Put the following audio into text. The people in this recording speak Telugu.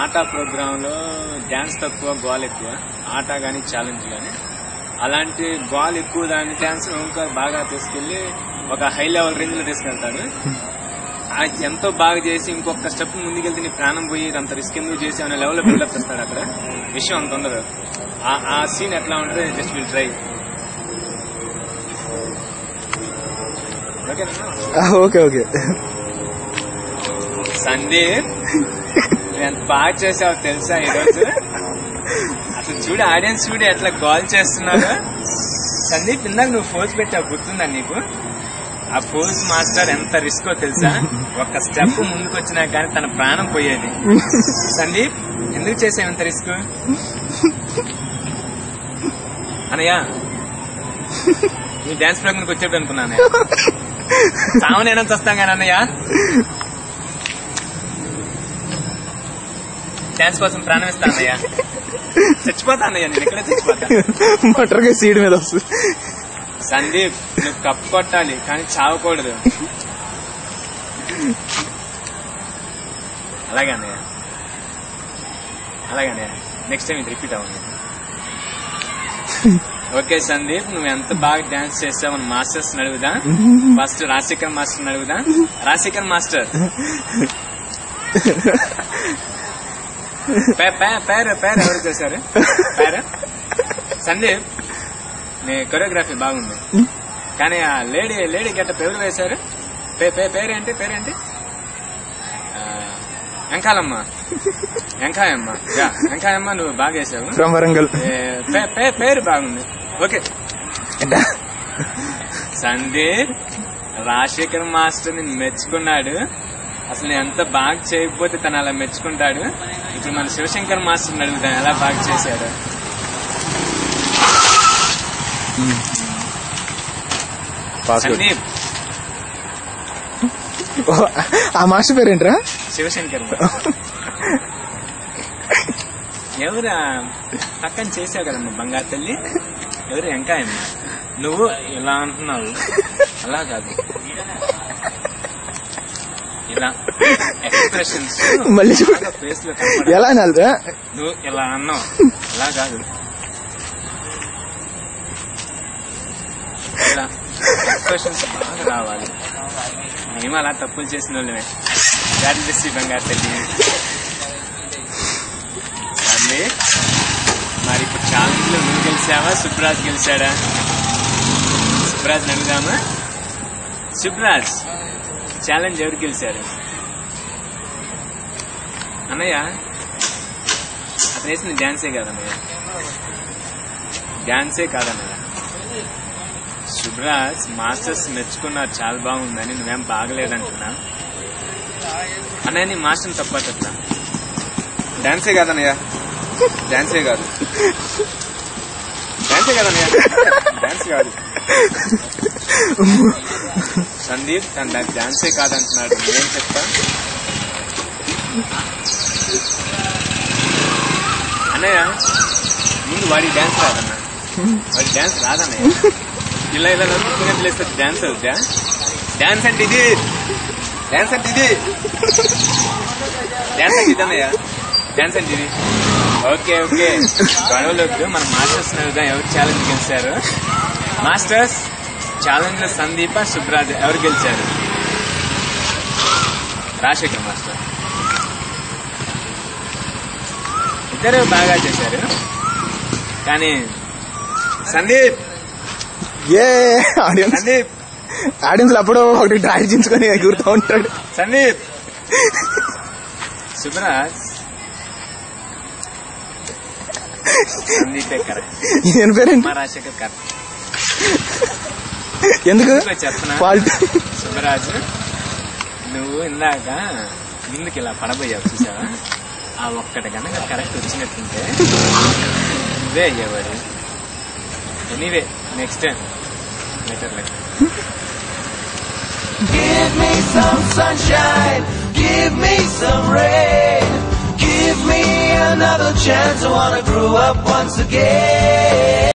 ఆట ప్రోగ్రామ్ లో డాన్స్ తక్కువ గోల్ ఎక్కువ, ఆట గానీ ఛాలెంజ్ గానీ. అలాంటి గోల్ ఎక్కువ దాని డాన్స్ ఇంకా బాగా తీసుకెళ్లి ఒక హై లెవెల్ రేంజ్ లో తీసుకెళ్తాడు. ఎంతో బాగా చేసి ఇంకొక స్టెప్ ముందుకెళ్తే నీ ప్రాణం పోయి అంత రిస్క్ ఎందుకు చేసి అనే లెవెల్ లో బిల్డప్ ఇస్తాడు. అక్కడ విషయం అంత ఉండదు. ఆ సీన్ ఎట్లా ఉంటుంది just will try. Okay okay. Sandeep నువ్వు ఎంత బాగా చేసావు తెలుసా ఈరోజు. అసలు చూడు, ఆడియన్స్ చూడు ఎట్లా గోల్ చేస్తున్నారు. సందీప్ ఇందాక నువ్వు ఫోజ్ పెట్టావు, గుర్తుందా నీకు? ఆ ఫోజ్ మాస్టర్ ఎంత రిస్కో తెలుసా. ఒక స్టెప్ ముందుకు వచ్చినా కానీ తన ప్రాణం పోయేది. సందీప్ ఎందుకు చేసావు ఎంత రిస్క్ అనయ్య? నీ డాన్స్ ప్రోగ్రామ్కి వచ్చేప్పుడు అనుకున్నాను. సామాన్య వస్తాం కానీ అన్నయ్య డాన్స్ కోసం ప్రాణం ఇస్తా అన్నయ్య. చచ్చిపోతా అన్నయ్య, నేను ఎక్కడే చచ్చిపోతా. మటర్గా సీడ్ మీద వస్తుంది. సందీప్ నువ్వు కప్పు కొట్టాలి కానీ చావకూడదు. అలాగే అన్నయ్య, అలాగే అన్నయ్య. నెక్స్ట్ టైం ఇది రిపీట్ అవ్వండి. ఓకే సందీప్, నువ్వు ఎంత బాగా డాన్స్ చేసావు మాస్టర్స్ అడుగుదా. ఫస్ట్ రాజశేఖర్ మాస్టర్ అడుగుదా. రాజశేఖర్ మాస్టర్ పేరు ఎవరు చేశారు? పేరు సందీప్. నీ కొరియోగ్రఫీ బాగుంది కానీ ఆ లేడీ గెటప్ ఎవరు వేశారు? పేరేంటి? వెంకాయమ్మ. వెంకాయమ్మ నువ్వు బాగా వేసావు. వరంగల్. పేరు బాగుంది. ఓకే సందీప్, రాజశేఖర్ మాస్టర్ ని మెచ్చుకున్నాడు. అసలు నేను ఎంత బాగా చేయకపోతే తను అలా మెచ్చుకుంటాడు. ఇప్పుడు మన శివశంకర్ మాస్టర్ అడుగుతాను ఎలా బాగా చేశాడు. సందీప్ ఆ మాస్టర్ పేరేంట్రా? శివశంకర్. ఎవరు పక్కన చేసావు కదమ్మా బంగారు తల్లి. ఎవరు? వెంకాయమ్మ. నువ్వు ఇలా అంటున్నావు, అలా కాదు, ఇలా ఎక్స్ప్రెషన్స్ మళ్ళీ ఫేస్ లో ఎలా అనాలిరా? నువ్వు ఇలా అన్నావు, అలా కాదు, ఇలా ఎక్స్ప్రెషన్స్ బాగా రావాలి. మేము అలా తప్పులు చేసిన వాళ్ళమే. దారి బంగారు తల్లి. అదే మరి ఇప్పుడు ఛాలెంజ్ లో నువ్వు గెలిచావా సుబ్రాజ్ గెలిచాడా? సుబ్రాజ్ అడుగుదామా? సుబ్రాజ్ ఛాలెంజ్ ఎవరు గెలిచారు అన్నయ్య? అతను వేసిన డాన్సే కాదన్నయ్య, డాన్సే కాదన్నయ్య. సుబ్రాజ్ మాస్టర్స్ మెచ్చుకున్నారు చాలా బాగుందని, నువ్వేం బాగలేదంటున్నా అన్నయ్య. నీ మాస్టర్ తప్పట్లా. డాన్సే కాదన్నయ్య, డాన్సే కాదు, డాన్సే కాదన్నయ్య, డాన్స్ కాదు. సందీప్ తన డాన్సే కాదంటున్నాడు, నేనేం చెప్తా? అన్నయ్య ముందు వాడి డాన్స్ రాదన్నా, వాడి డాన్స్ రాదన్నయ్య. ఇలా ఇలా నడుపుకునే పిలుస్తుంది డాన్స్ అవుతా. డాన్స్ అంటే ఇది, డాన్స్ అంటే ఇది, డాన్స్ అంటే ఇదన్నయ్య, డాన్స్ అంటే ఇది. ఓకే ఓకే గొడవలొద్దు. మన మాస్టర్స్ అడుగుదాం ఎవరు ఛాలెంజ్ గెలిచారు. మాస్టర్స్ ఛాలెంజ్ లో సందీప సుబ్రాజ్ ఎవరు గెలిచారు? రాజశేఖర్ మాస్టర్. ఇద్దరు బాగా చేశారు కానీ సందీప్ సందీప్ ఆడియన్స్ అప్పుడు ఒకటి డ్రాయి చించుకొని ఎగురుతూ ఉంటాడు. సందీప్ సుబ్రాజ్ సందీపే కరెక్ట్. నేను పేరేంటి? రాజశేఖర్ కరెక్ట్. ఎందుకు చెప్తున్నా సుబ్బరాజు, నువ్వు ఇందాక ముందుకు ఇలా పడబోయావు చూసావా? ఆ ఒక్కటి కనుక కరెక్ట్ వచ్చినట్టుంటే నువ్వే అయ్యేవాడు. Anyway next time better like. Give me some sunshine, give me some rain, give me another chance. I wanna grow up once again.